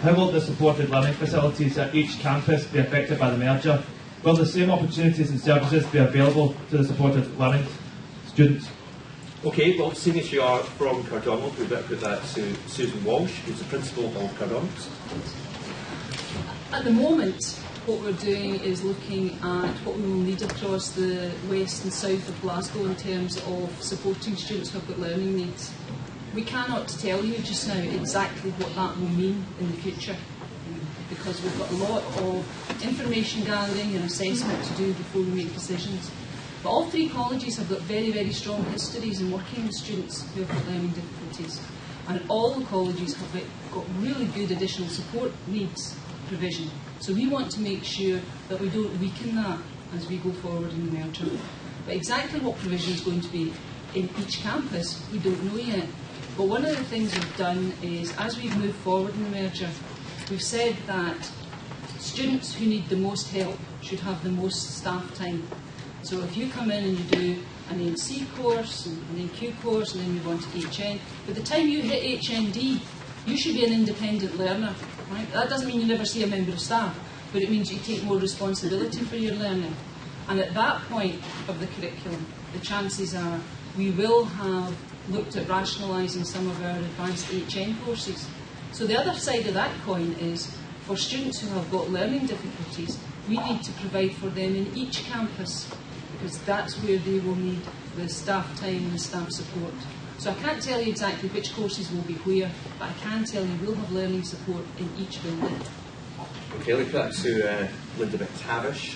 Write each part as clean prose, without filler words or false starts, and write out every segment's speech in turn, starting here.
how will the supported learning facilities at each campus be affected by the merger? Will the same opportunities and services be available to the supported learning students? Okay, well, seeing as you are from Cardonald, we'd better put that to Susan Walsh, who's the principal of Cardonald. At the moment, what we're doing is looking at what we will need across the west and south of Glasgow in terms of supporting students who have got learning needs. We cannot tell you just now exactly what that will mean in the future, because we've got a lot of information gathering and assessment to do before we make decisions. But all three colleges have got very, very strong histories in working with students who have got learning difficulties. And all the colleges have got really good additional support needs provision. So we want to make sure that we don't weaken that as we go forward in the merger. But exactly what provision is going to be in each campus, we don't know yet. But one of the things we've done is, as we've moved forward in the merger, we've said that students who need the most help should have the most staff time. So if you come in and you do an ANC course, and an NQ course, and then move on to HN, by the time you hit HND, you should be an independent learner. Right? That doesn't mean you never see a member of staff, but it means you take more responsibility for your learning. And at that point of the curriculum, the chances are we will have looked at rationalising some of our advanced HN courses. So the other side of that coin is, for students who have got learning difficulties, we need to provide for them in each campus, because that's where they will need the staff time and the staff support. So I can't tell you exactly which courses will be where, but I can tell you we'll have learning support in each building. Okay, look at that to Linda McTavish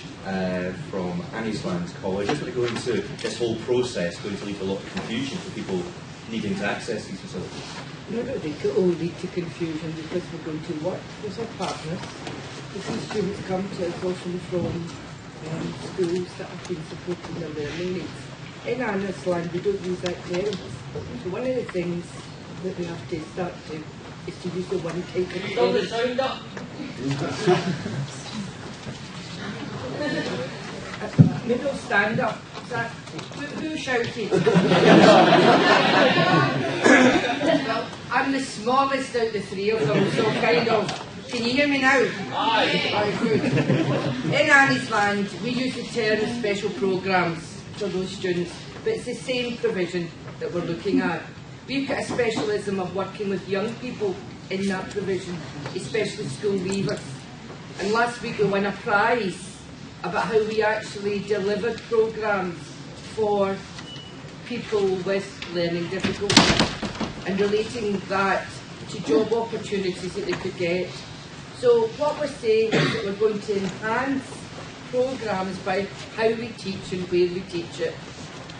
from Anniesland College. Just want to go into this whole process, going to leave a lot of confusion for people needing to access these facilities. No, I think it will lead to confusion, because we're going to work with our partners. If these students come to us often from schools that have been supporting their learning needs. In Anniesland, we don't use that term. So one of the things that we have to start to is to use the one type of college. Sound up. Maybe I'll stand up. Who shouted? Well, I'm the smallest out of the three of them, so kind of. Can you hear me now? Aye. Aye, good. In Anniesland, we use the term special programmes for those students, but it's the same provision that we're looking at. We've got a specialism of working with young people in that provision, especially school leavers. And last week we won a prize about how we actually delivered programmes for people with learning difficulties and relating that to job opportunities that they could get. So what we're saying is that we're going to enhance programmes by how we teach and where we teach it.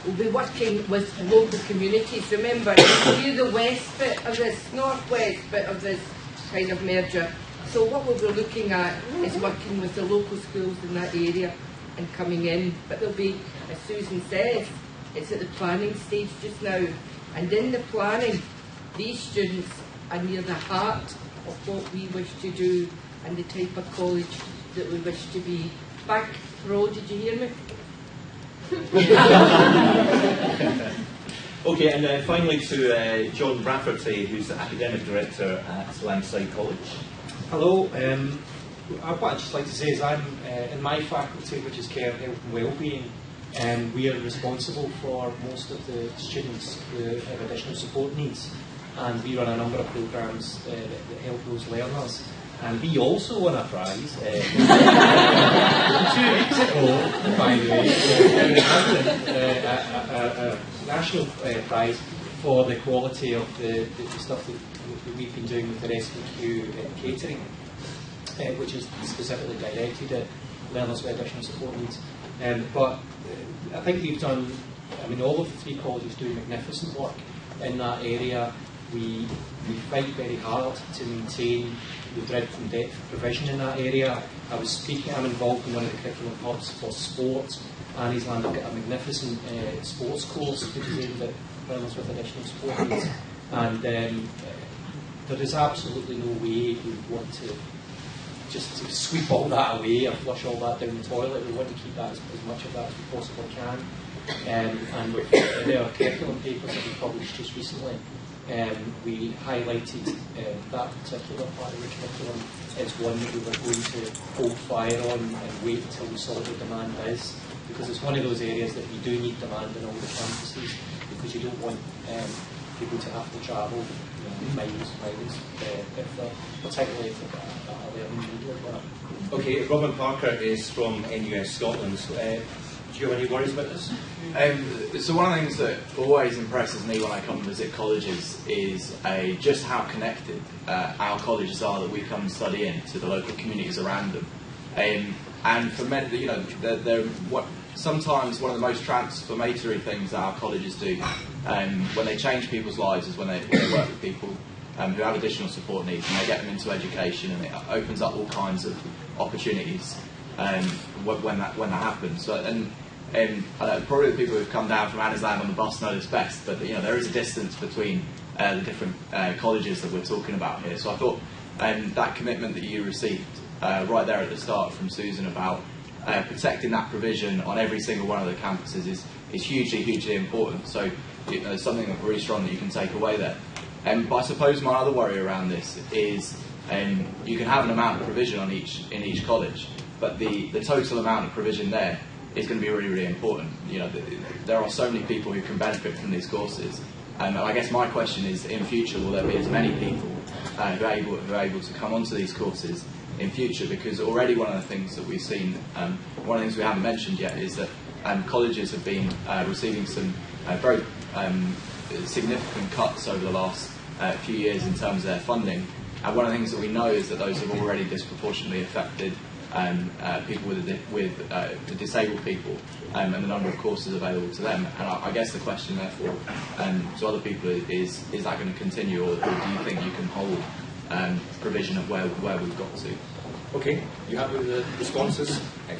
We'll be working with local communities. Remember, we're the west bit of this, northwest bit of this kind of merger. So what we'll be looking at is working with the local schools in that area and coming in. But there'll be, as Susan says, it's at the planning stage just now. And in the planning, these students are near the heart of what we wish to do and the type of college that we wish to be. Back row, did you hear me? Okay, and then finally to John Rafferty, who's the Academic Director at Langside College. Hello. What I'd just like to say is I'm in my faculty, which is Care, Health and Wellbeing, and we are responsible for most of the students who have additional support needs, and we run a number of programmes that help those learners. And we also won a prize 2 weeks ago, by the way, a national prize for the quality of the stuff that we've been doing with the SVQ catering, which is specifically directed at learners with additional support needs. But I think we've done, all of the three colleges do magnificent work in that area. We fight very hard to maintain the breadth and depth of provision in that area. I'm involved in one of the curriculum hubs for sport. Anniesland have got a magnificent sports course which is aimed at learners with additional support needs. And there is absolutely no way we would want to just to sweep all that away or flush all that down the toilet. We want to keep that as much of that as we possibly can. And with there are curriculum papers that we published just recently, we highlighted that particular part of the curriculum as one that we were going to hold fire on and wait until we saw what the demand is, because it's one of those areas that you do need demand on all the campuses, because you don't want people to have to travel miles, particularly if they've got a learning need like that. Okay, Robin Parker is from NUS Scotland. So, do you have any worries about this? So one of the things that always impresses me when I come and visit colleges is just how connected our colleges are that we come and study in to the local communities around them. And for many, they're sometimes one of the most transformatory things that our colleges do when they change people's lives is when they work with people who have additional support needs, and they get them into education, and it opens up all kinds of opportunities when that happens. So, and I know probably the people who've come down from Annisland on the bus know this best, but there is a distance between the different colleges that we're talking about here. So I thought that commitment that you received right there at the start from Susan about protecting that provision on every single one of the campuses is hugely, hugely important. So it's something that really strong that you can take away there. But I suppose my other worry around this is you can have an amount of provision in each college, but the total amount of provision there is going to be really, really important. There are so many people who can benefit from these courses, and I guess my question is, in future, will there be as many people who are able to come onto these courses in future? Because already one of the things that we've seen, one of the things we haven't mentioned yet, is that colleges have been receiving some very significant cuts over the last few years in terms of their funding. And one of the things that we know is that those have already disproportionately affected people with disabled people and the number of courses available to them. And I guess the question, therefore, to other people is that going to continue, or do you think you can hold provision of where we've got to? Okay, you happy with the responses? Excellent.